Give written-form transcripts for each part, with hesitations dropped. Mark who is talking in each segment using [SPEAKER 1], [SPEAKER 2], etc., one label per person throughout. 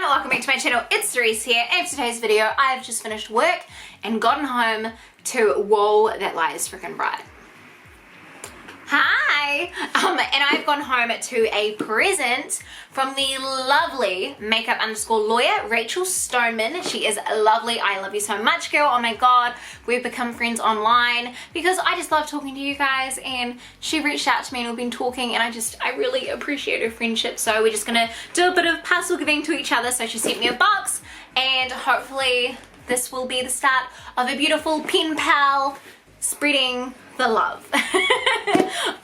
[SPEAKER 1] everyone, welcome back to my channel. It's Cerise here, and for today's video I have just finished work and gotten home to whoa, that light is freaking bright. Hi! And I've gone home to a present from the lovely makeup_lawyer, Rachel Stoneman. She is lovely. I love you so much, girl. Oh my god, we've become friends online because I just love talking to you guys, and she reached out to me and we've been talking, and I really appreciate her friendship. So we're just gonna do a bit of parcel giving to each other. So she sent me a box, and hopefully this will be the start of a beautiful pen pal spreading the love.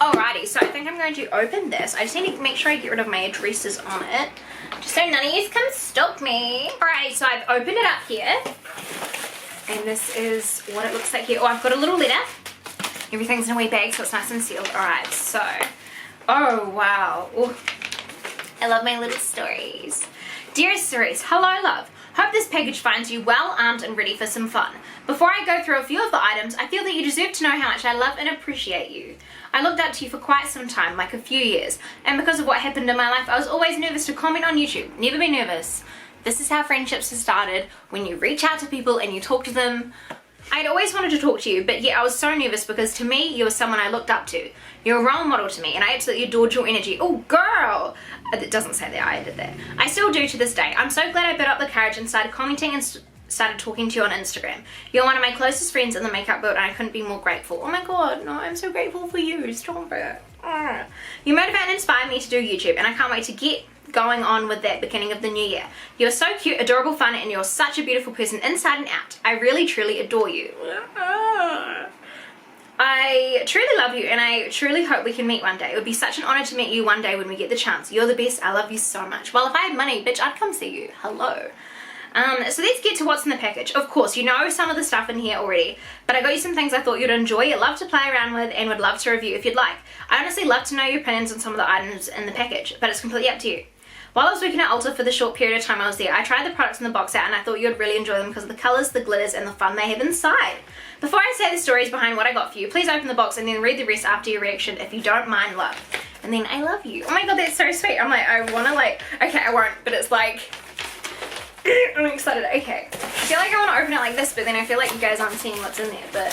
[SPEAKER 1] Alrighty, so I think I'm going to open this. I just need to make sure I get rid of my addresses on it, just so none of you come stalk me. Alrighty, so I've opened it up here, and this is what it looks like here. Oh, I've got a little letter. Everything's in a wee bag, so it's nice and sealed. Alright, so, oh wow. Ooh. I love my little stories. Dearest Cerise, hello love. Hope this package finds you well armed and ready for some fun. Before I go through a few of the items, I feel that you deserve to know how much I love and appreciate you. I looked up to you for quite some time, like a few years, and because of what happened in my life, I was always nervous to comment on YouTube. Never be nervous. This is how friendships have started, when you reach out to people and you talk to them. I'd always wanted to talk to you, but yet I was so nervous because to me, you were someone I looked up to. You're a role model to me, and I absolutely adored your energy. Oh, girl! It doesn't say that, I did that. I still do to this day. I'm so glad I built up the courage and started commenting and started talking to you on Instagram. You're one of my closest friends in the makeup world, and I couldn't be more grateful. Oh my god, no, I'm so grateful for you. Stop it. You motivate and inspire me to do YouTube, and I can't wait to get going on with that beginning of the new year. You're so cute, adorable, fun, and you're such a beautiful person inside and out. I really, truly adore you. I truly love you, and I truly hope we can meet one day. It would be such an honor to meet you one day when we get the chance. You're the best. I love you so much. Well, if I had money, bitch, I'd come see you. Hello. So let's get to what's in the package. Of course, you know some of the stuff in here already, but I got you some things I thought you'd enjoy, love to play around with, and would love to review if you'd like. I honestly love to know your opinions on some of the items in the package, but it's completely up to you. While I was working at Ulta for the short period of time I was there, I tried the products in the box out, and I thought you would really enjoy them because of the colours, the glitters, and the fun they have inside. Before I say the stories behind what I got for you, please open the box and then read the rest after your reaction if you don't mind, love. And then I love you. Oh my god, that's so sweet. I'm like, I wanna okay, I won't, but it's like, I'm excited. Okay. I feel like I want to open it like this, but then I feel like you guys aren't seeing what's in there, but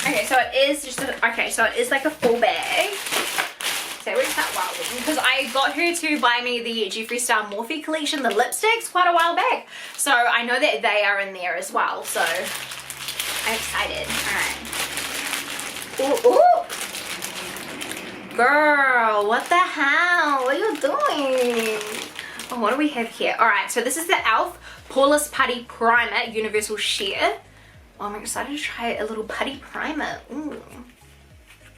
[SPEAKER 1] okay, so it is just so it is like a full bag. So where's that wild thing? Because I got her to buy me the Jeffree Star Morphe collection, the lipsticks, quite a while back. So I know that they are in there as well, so I'm excited. Alright. Ooh, ooh. Girl, what the hell? What are you doing? Oh, what do we have here? Alright, so this is the e.l.f. Poreless Putty Primer Universal Sheer. Oh, I'm excited to try a little putty primer. Ooh.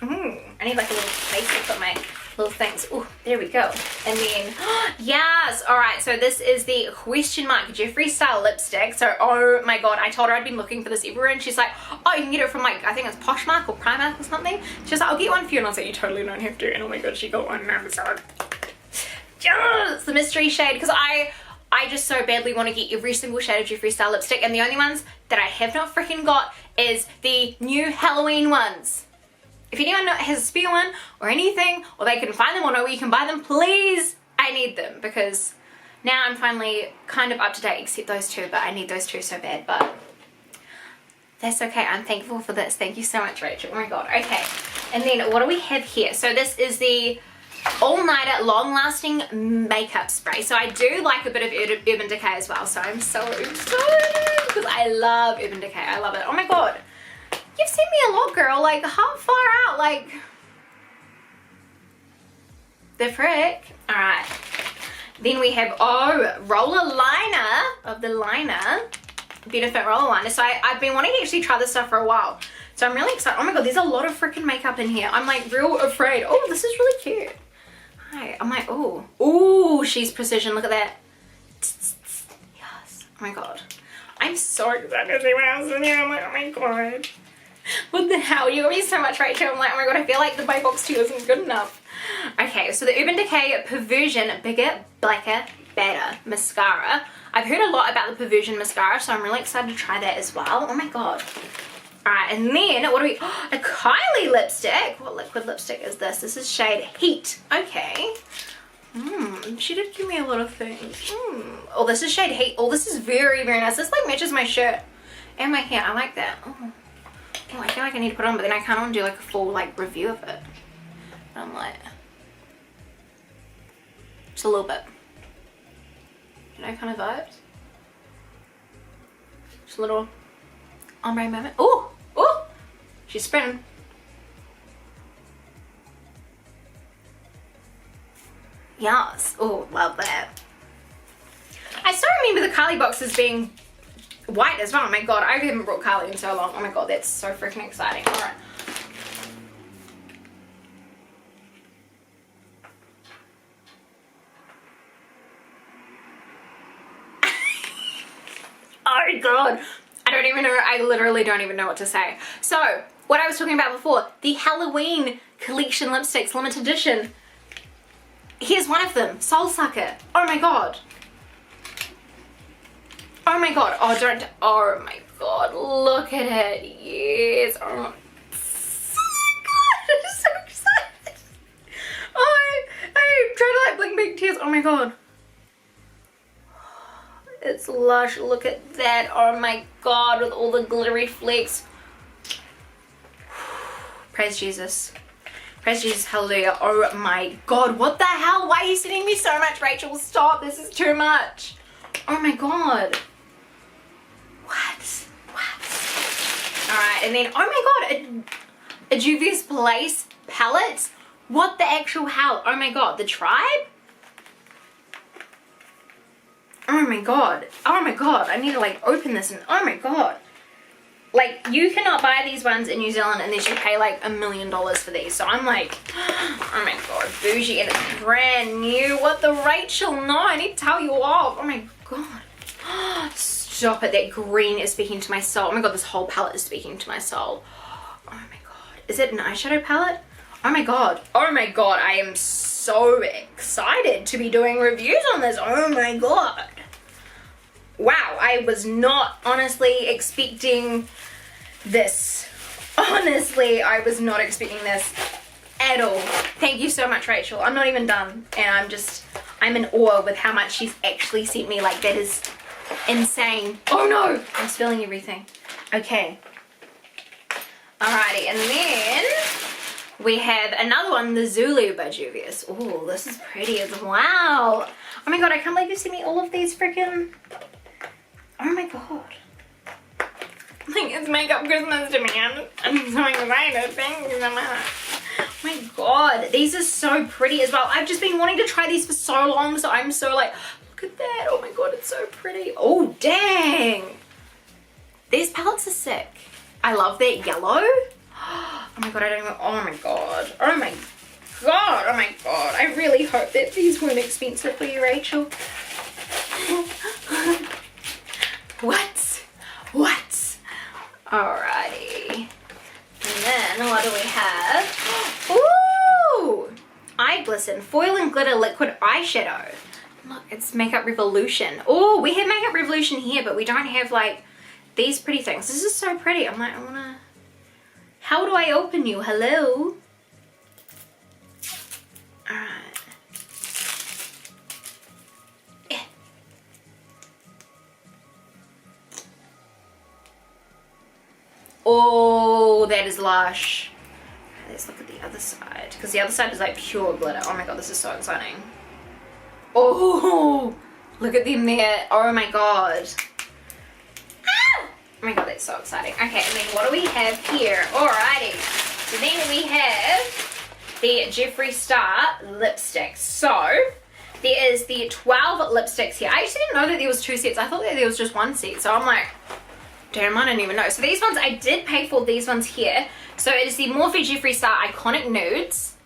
[SPEAKER 1] I need like a little place to put my little things. Oh, there we go. And then, yes! Alright, so this is the question mark Jeffree Star lipstick. So, oh my god, I told her I'd been looking for this everywhere, and she's like, oh, you can get it from like, I think it's Poshmark or Primark or something. She's like, I'll get one for you, and I was like, you totally don't have to. And oh my god, she got one, and I'm so... Yes, the mystery shade, because I just so badly want to get every single shade of Jeffree Star lipstick, and the only ones that I have not freaking got is the new Halloween ones. If anyone has a spare one or anything, or they can find them or know where you can buy them, please, I need them, because now I'm finally kind of up to date except those two, but I need those two so bad, but that's okay. I'm thankful for this. Thank you so much, Rachel. Oh my god. Okay, and then what do we have here? So this is the all-nighter long-lasting makeup spray. So I do like a bit of Urban Decay as well, so I'm so excited because I love Urban Decay. I love it. Oh my god, you've seen me a lot, girl. Like, how far out? Like, the frick. Alright, then we have, oh, roller liner of the liner Benefit roller liner. So I've been wanting to actually try this stuff for a while, so I'm really excited. Oh my god, there's a lot of freaking makeup in here. I'm like real afraid. Oh, this is really cute. Hi, I'm like, oh, ooh, she's precision. Look at that. Yes. Oh my god, I'm so excited to see what else in here. I'm like, oh my god, what the hell? You got me so much, Rachel. I'm like, oh my god, I feel like my box too isn't good enough. Okay, so the Urban Decay Perversion Bigger, Blacker, Better Mascara. I've heard a lot about the Perversion mascara, so I'm really excited to try that as well. Oh my god. Alright, and then what do we... Oh, a Kylie lipstick. What liquid lipstick is this? This is shade Heat. Okay. She did give me a lot of things. Oh, this is shade Heat. Oh, this is very, very nice. This like matches my shirt and my hair. I like that. Oh, I feel like I need to put it on, but then I kind of want to do like a full like review of it. And I'm like, just a little bit. You know, kind of vibes. Just a little ombre moment. Oh, oh, she's spinning. Yes. Oh, love that. I still remember the Carly boxes being white as well. Oh my god, I haven't brought Carly in so long. Oh my god, that's so freaking exciting. Alright. Oh god. I don't even know, I literally don't even know what to say. So, what I was talking about before, the Halloween collection lipsticks, limited edition. Here's one of them, Soul Sucker. Oh my god. Oh my god. Oh, don't. Oh my god. Look at it. Yes. Oh. So good. I'm so excited. Oh, I'm trying to like blink big tears. Oh my god. It's lush. Look at that. Oh my god. With all the glittery flecks. Praise Jesus. Praise Jesus, hallelujah. Oh my god, what the hell? Why are you sending me so much, Rachel? Stop, this is too much. Oh my god. What? Alright, and then, oh my god, a Juvia's Place palette? What the actual hell? Oh my god, the Tribe? Oh my god. Oh my god, I need to like open this and, oh my god. Like, you cannot buy these ones in New Zealand unless you pay like $1 million for these. So I'm like, oh my god, bougie, and it's brand new. What the Rachel? No, I need to tell you off. Oh my god. Stop it. That green is speaking to my soul. Oh my god, this whole palette is speaking to my soul. Oh my god. Is it an eyeshadow palette? Oh my god. Oh my god. I am so excited to be doing reviews on this. Oh my god. Wow, I was not honestly expecting this. Honestly, I was not expecting this at all. Thank you so much, Rachel. I'm not even done. And I'm in awe with how much she's actually sent me. Like, that is insane. Oh no, I'm spilling everything. Okay. Alrighty, and then we have another one, the Zulu by Juvia's. Oh, this is pretty as wow. Oh my god, I can't believe you sent me all of these freaking... Oh my god. Like, it's makeup Christmas to me. I'm so excited. Thank you so much. Oh my god. These are so pretty as well. I've just been wanting to try these for so long, so I'm so like, look at that. Oh my god, it's so pretty. Oh, dang. These palettes are sick. I love that yellow. Oh my god, I don't even, oh my god. Oh my god. Oh my god. I really hope that these weren't expensive for you, Rachel. What? Alrighty. And then what do we have? Ooh! Eye Glisten Foil and Glitter Liquid Eyeshadow. Look, it's Makeup Revolution. Oh, we have Makeup Revolution here, but we don't have like these pretty things. This is so pretty. I'm like, I wanna... How do I open you? Hello? Alright. Oh, that is lush. Let's look at the other side, because the other side is like pure glitter. Oh my god, this is so exciting. Oh, look at them there. Oh my god. Ah! Oh my god, that's so exciting. Okay, and then what do we have here? Alrighty. So then we have the Jeffree Star lipsticks. So there is the 12 lipsticks here. I actually didn't know that there was 2 sets. I thought that there was just 1 set. So I'm like, damn, I don't even know. So these ones, I did pay for these ones here. So it is the Morphe Jeffree Star Iconic Nudes.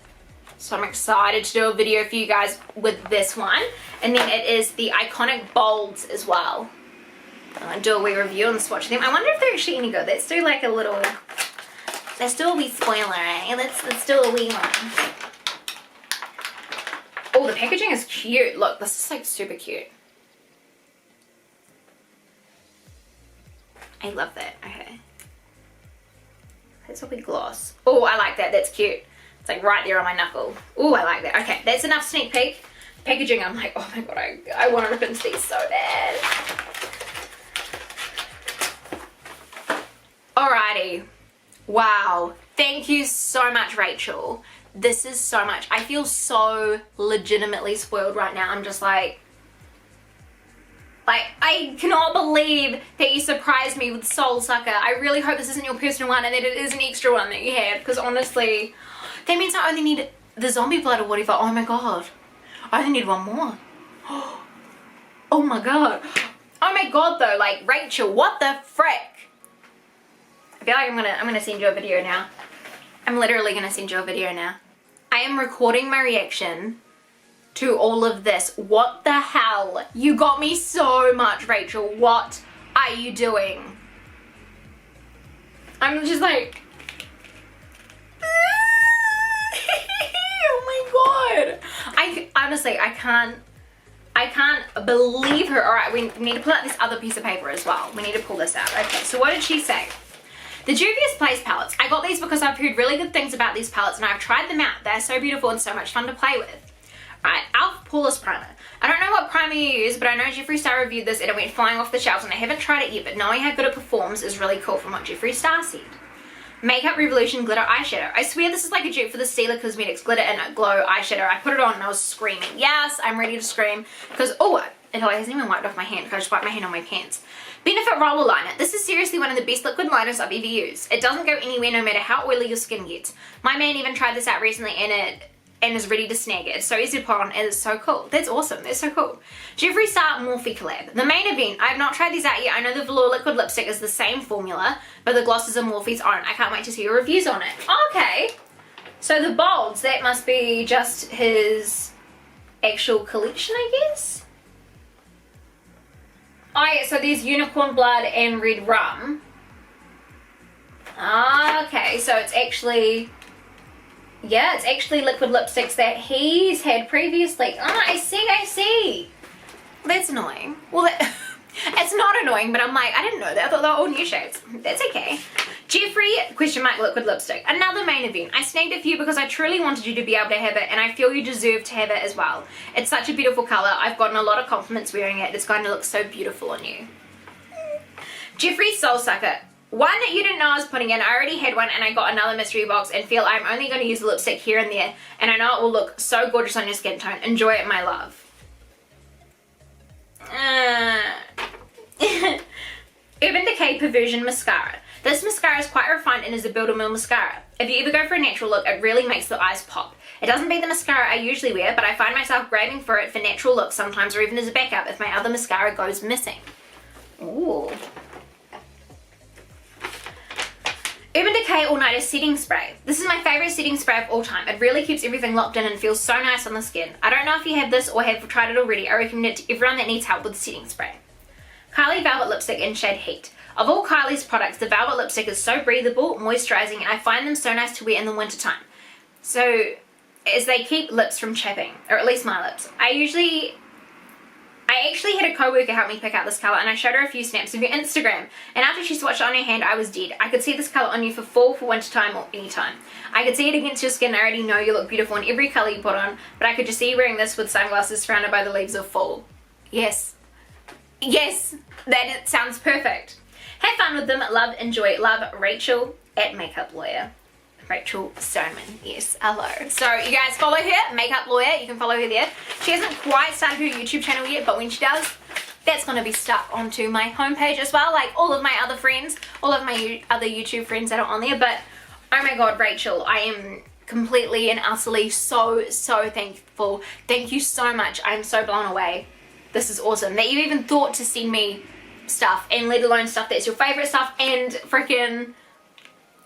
[SPEAKER 1] So I'm excited to do a video for you guys with this one. And then it is the Iconic Bolds as well. I'm going to do a wee review and swatch them. I wonder if they're actually any good. Let's do like a little, let's do a wee spoiler, eh? Let's do a wee one. Oh, the packaging is cute. Look, this is like super cute. I love that. Okay. That's a big gloss. Oh, I like that. That's cute. It's like right there on my knuckle. Oh, I like that. Okay, that's enough sneak peek. packaging, I'm like, oh my god, I want to rip into these so bad. Alrighty. Wow. Thank you so much, Rachel. This is so much. I feel so legitimately spoiled right now. I'm just like, I cannot believe that you surprised me with Soul Sucker. I really hope this isn't your personal one and that it is an extra one that you have, because honestly, that means I only need the zombie blood or whatever. Oh my god. I only need one more. Oh my god. Oh my god though, like, Rachel, what the frick? I feel like I'm gonna send you a video now. I'm literally gonna send you a video now. I am recording my reaction to all of this. What the hell? You got me so much, Rachel. What are you doing? I'm just like, oh my god. I honestly, I can't believe her. All right, we need to pull out this other piece of paper as well. We need to pull this out. Okay, so what did she say? The Juvia's Place palettes. I got these because I've heard really good things about these palettes and I've tried them out. They're so beautiful and so much fun to play with. Alright, Elf Poreless Primer. I don't know what primer you use, but I know Jeffree Star reviewed this and it went flying off the shelves, and I haven't tried it yet, but knowing how good it performs is really cool from what Jeffree Star said. Makeup Revolution Glitter Eyeshadow. I swear this is like a dupe for the Stila Cosmetics Glitter and Glow Eyeshadow. I put it on and I was screaming. Yes, I'm ready to scream. Because, oh, it hasn't even wiped off my hand because I just wiped my hand on my pants. Benefit Roller Liner. This is seriously one of the best liquid liners I've ever used. It doesn't go anywhere no matter how oily your skin gets. My man even tried this out recently and is ready to snag it. It's so easy to put on and it's so cool. That's awesome. That's so cool. Jeffree Star Morphe Collab. The main event. I have not tried these out yet. I know the Velour Liquid Lipstick is the same formula, but the glosses are Morphe's own. I can't wait to see your reviews on it. Okay. So the bolds, that must be just his actual collection, I guess? Oh yeah, so there's Unicorn Blood and Red Rum. Okay, so it's actually, yeah, it's actually liquid lipsticks that he's had previously. Oh, I see. Well, that's annoying. Well, it's not annoying, but I'm like, I didn't know that. I thought they were all new shades. That's okay. Jeffree, question mark, liquid lipstick. Another main event. I snagged it for you because I truly wanted you to be able to have it, and I feel you deserve to have it as well. It's such a beautiful color. I've gotten a lot of compliments wearing it. It's going to look so beautiful on you. Jeffree Soul Sucker. One that you didn't know I was putting in. I already had one and I got another mystery box and feel I'm only going to use the lipstick here and there, and I know it will look so gorgeous on your skin tone. Enjoy it, my love. Urban Decay Perversion Mascara. This mascara is quite refined and is a Build-A-Mill mascara. If you ever go for a natural look, it really makes the eyes pop. It doesn't beat the mascara I usually wear, but I find myself grabbing for it for natural looks sometimes, or even as a backup if my other mascara goes missing. Ooh. Urban Decay All Nighter Setting Spray. This is my favourite setting spray of all time. It really keeps everything locked in and feels so nice on the skin. I don't know if you have this or have tried it already. I recommend it to everyone that needs help with setting spray. Kylie Velvet Lipstick in shade Heat. Of all Kylie's products, the Velvet Lipstick is so breathable, moisturising, and I find them so nice to wear in the winter time. So, as they keep lips from chapping, or at least my lips. I actually had a co-worker help me pick out this colour, and I showed her a few snaps of your Instagram, and after she swatched it on her hand, I was dead. I could see this colour on you for fall, for winter time, or any time. I could see it against your skin. I already know you look beautiful in every colour you put on, but I could just see you wearing this with sunglasses surrounded by the leaves of fall. Yes. Yes, that sounds perfect. Have fun with them. Love, enjoy, love, Rachel at Makeup Lawyer. Rachel Stoneman, yes, hello. So you guys follow her, Makeup Lawyer, you can follow her there. She hasn't quite started her YouTube channel yet, but when she does, that's going to be stuck onto my homepage as well, like all of my other friends, all of my other YouTube friends that are on there. But oh my god, Rachel, I am completely and utterly so thankful. Thank you so much. I'm so blown away. This is awesome that you even thought to send me stuff, and let alone stuff that's your favorite stuff and freaking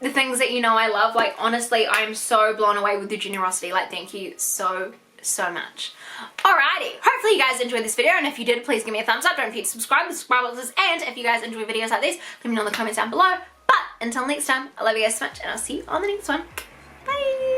[SPEAKER 1] the things that you know I love. Like, honestly, I'm so blown away with your generosity. Like, thank you so much. Alrighty, hopefully you guys enjoyed this video, and if you did, please give me a thumbs up. Don't forget to subscribe, the subscribe boxes, and if you guys enjoy videos like this, let me know in the comments down below. But until next time, I love you guys so much, and I'll see you on the next one. Bye.